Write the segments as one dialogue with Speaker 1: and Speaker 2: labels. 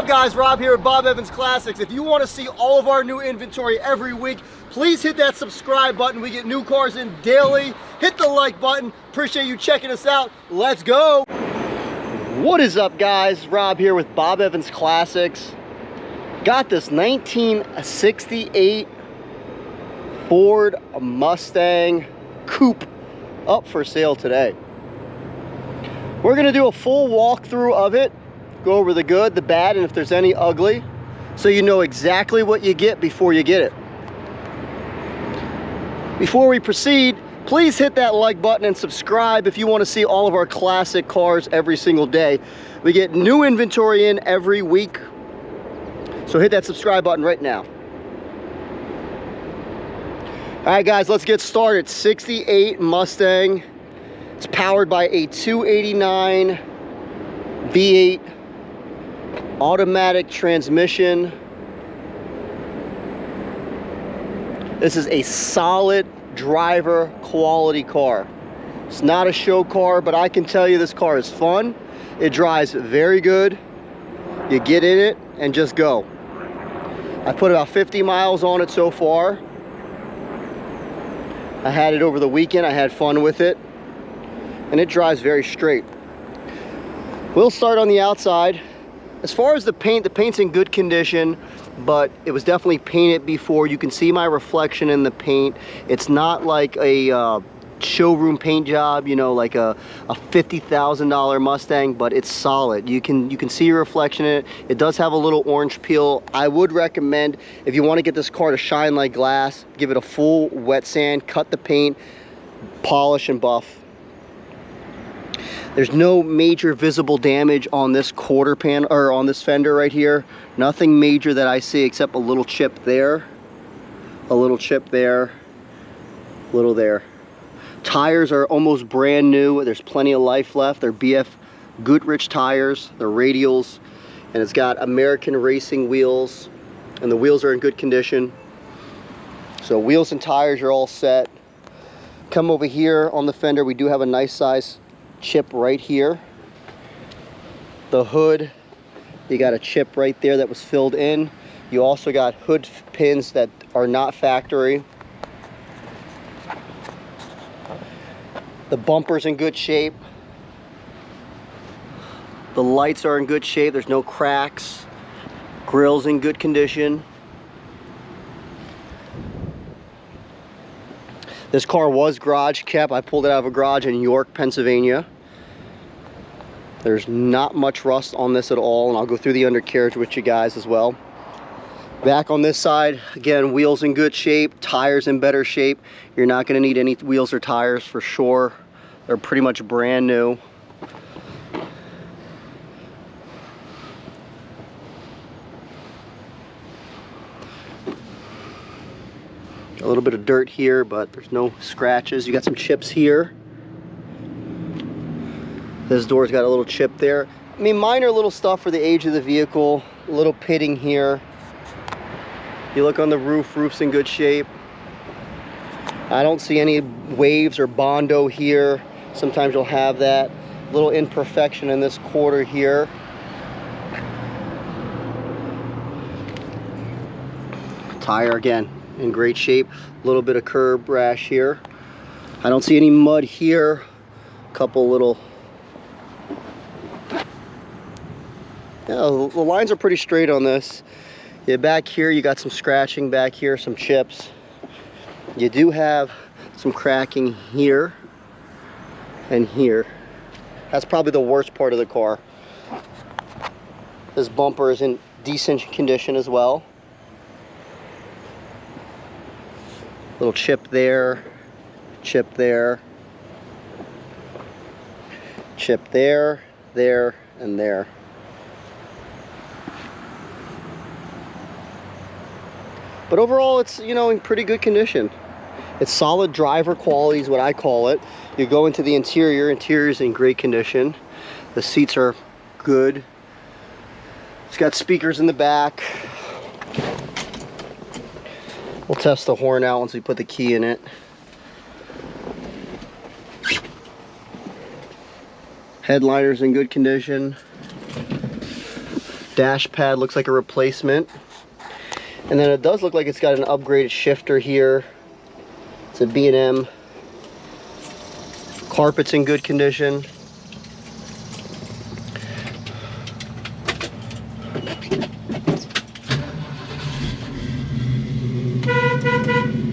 Speaker 1: up, guys? Rob here with Bob Evans Classics. If you want to see all of our new inventory every week, please hit that subscribe button. We get new cars in daily. Hit the like button. Appreciate you checking us out. Let's go. What is up, guys? Rob here with Bob Evans Classics. Got this 1968 Ford Mustang Coupe up for sale today. We're going to do a full walkthrough of it. Go over the good, the bad, and if there's any ugly, so you know exactly what you get before you get it. Before we proceed, please hit that like button and subscribe if you want to see all of our classic cars every single day. We get new inventory in every week, so hit that subscribe button right now. All right, guys, let's get started. 68 Mustang. It's powered by a 289 V8 automatic transmission. This is a solid driver quality car. It's not a show car, but I can tell you this car is fun. It drives very good. You get in it and just go. I put about 50 miles on it so far. I had it over the weekend. I had fun with it, and it drives very straight. We'll start on the outside. As far as the paint's in good condition, but it was definitely painted before. You can see my reflection in the paint. It's not like a showroom paint job, you know, like a $50,000 Mustang, but it's solid. You can see your reflection in it. It does have a little orange peel. I would recommend, if you want to get this car to shine like glass, give it a full wet sand, cut the paint, polish and buff. There's no major visible damage on this quarter panel, or on this fender right here. Nothing major that I see except a little chip there, a little chip there, a little there. Tires are almost brand new. There's plenty of life left. They're BF Goodrich tires. They're radials, and it's got American racing wheels, and the wheels are in good condition. So wheels and tires are all set. Come over here on the fender. We do have a nice size chip right here. The hood, you got a chip right there that was filled in. You also got hood pins that are not factory. The bumper's in good shape. The lights are in good shape. There's no cracks. Grill's in good condition. This car was garage kept. I pulled it out of a garage in York, Pennsylvania. There's not much rust on this at all, and I'll go through the undercarriage with you guys as well. Back on this side, again, wheels in good shape, tires in better shape. You're not going to need any wheels or tires for sure. They're pretty much brand new. A little bit of dirt here, but there's no scratches. You got some chips here. This door's got a little chip there. I mean, minor little stuff for the age of the vehicle. A little pitting here. You look on the roof, roof's in good shape. I don't see any waves or Bondo here. Sometimes you'll have that. Little imperfection in this quarter here. Tire again in great shape. A little bit of curb rash here. I don't see any mud here. A couple little, yeah, the lines are pretty straight on this. Yeah, back here you got some scratching, back here some chips. You do have some cracking here and here. That's probably the worst part of the car. This bumper is in decent condition as well. Little chip there, chip there, chip there, there, and there. But overall, it's, you know, in pretty good condition. It's solid driver quality is what I call it. You go into the interior. Interior is in great condition. The seats are good. It's got speakers in the back. We'll test the horn out once we put the key in it. Headliner's in good condition. Dash pad looks like a replacement. And then it does look like it's got an upgraded shifter here. It's a B&M. Carpet's in good condition.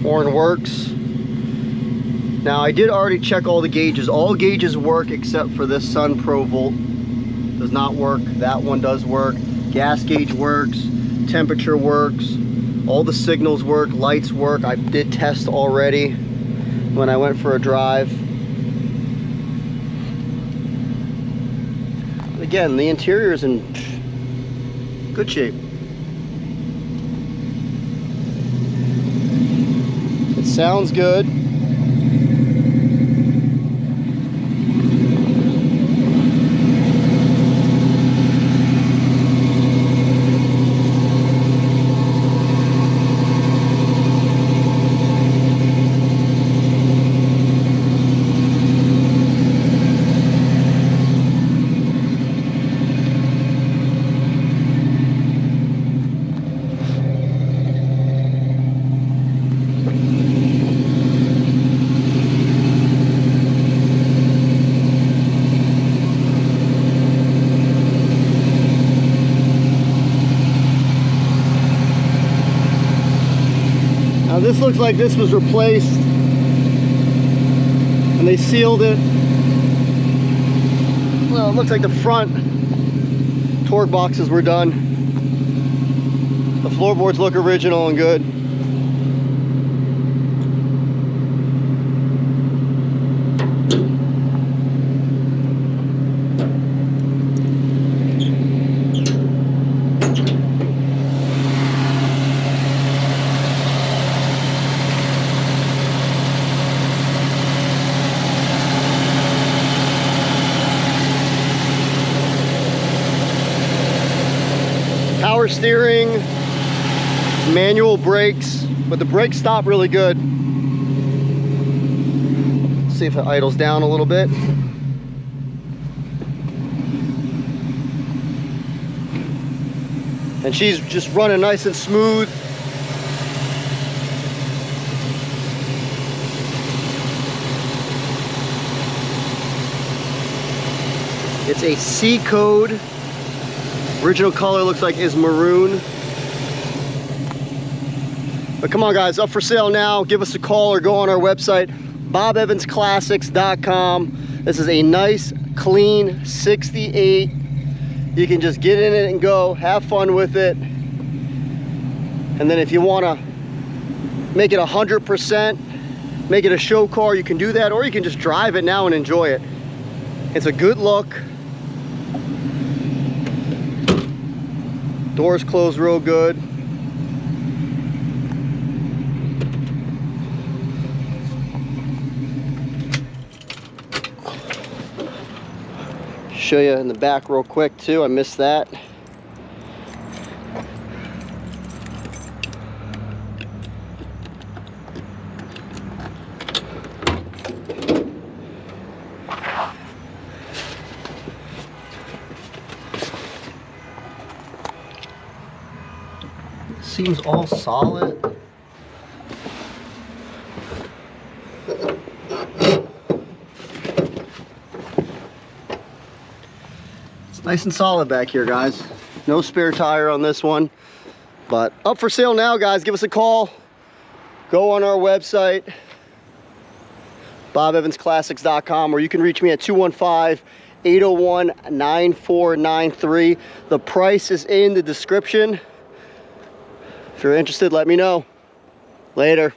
Speaker 1: Horn works. Now I did already check all the gauges. All gauges work except for this Sun Pro Volt. Does not work. That one does work. Gas gauge works. Temperature works. All the signals work. Lights work. I did test already when I went for a drive. Again, the interior is in good shape. It sounds good. This looks like this was replaced and they sealed it. Well, it looks like the front torque boxes were done. The floorboards look original and good. Power steering, manual brakes, but the brakes stop really good. Let's see if it idles down a little bit. And she's just running nice and smooth. It's a C code. Original color looks like is maroon. But come on guys, up for sale now. Give us a call or go on our website, bobevansclassics.com. This is a nice, clean 68. You can just get in it and go, have fun with it. And then if you want to make it 100%, make it a show car, you can do that, or you can just drive it now and enjoy it. It's a good look. Doors close real good. Show you in the back real quick too. I missed that. Seems all solid. It's nice and solid back here, guys. No spare tire on this one, but up for sale now, guys. Give us a call. Go on our website, bobevansclassics.com, or you can reach me at 215-801-9493. The price is in the description. If you're interested, let me know. Later.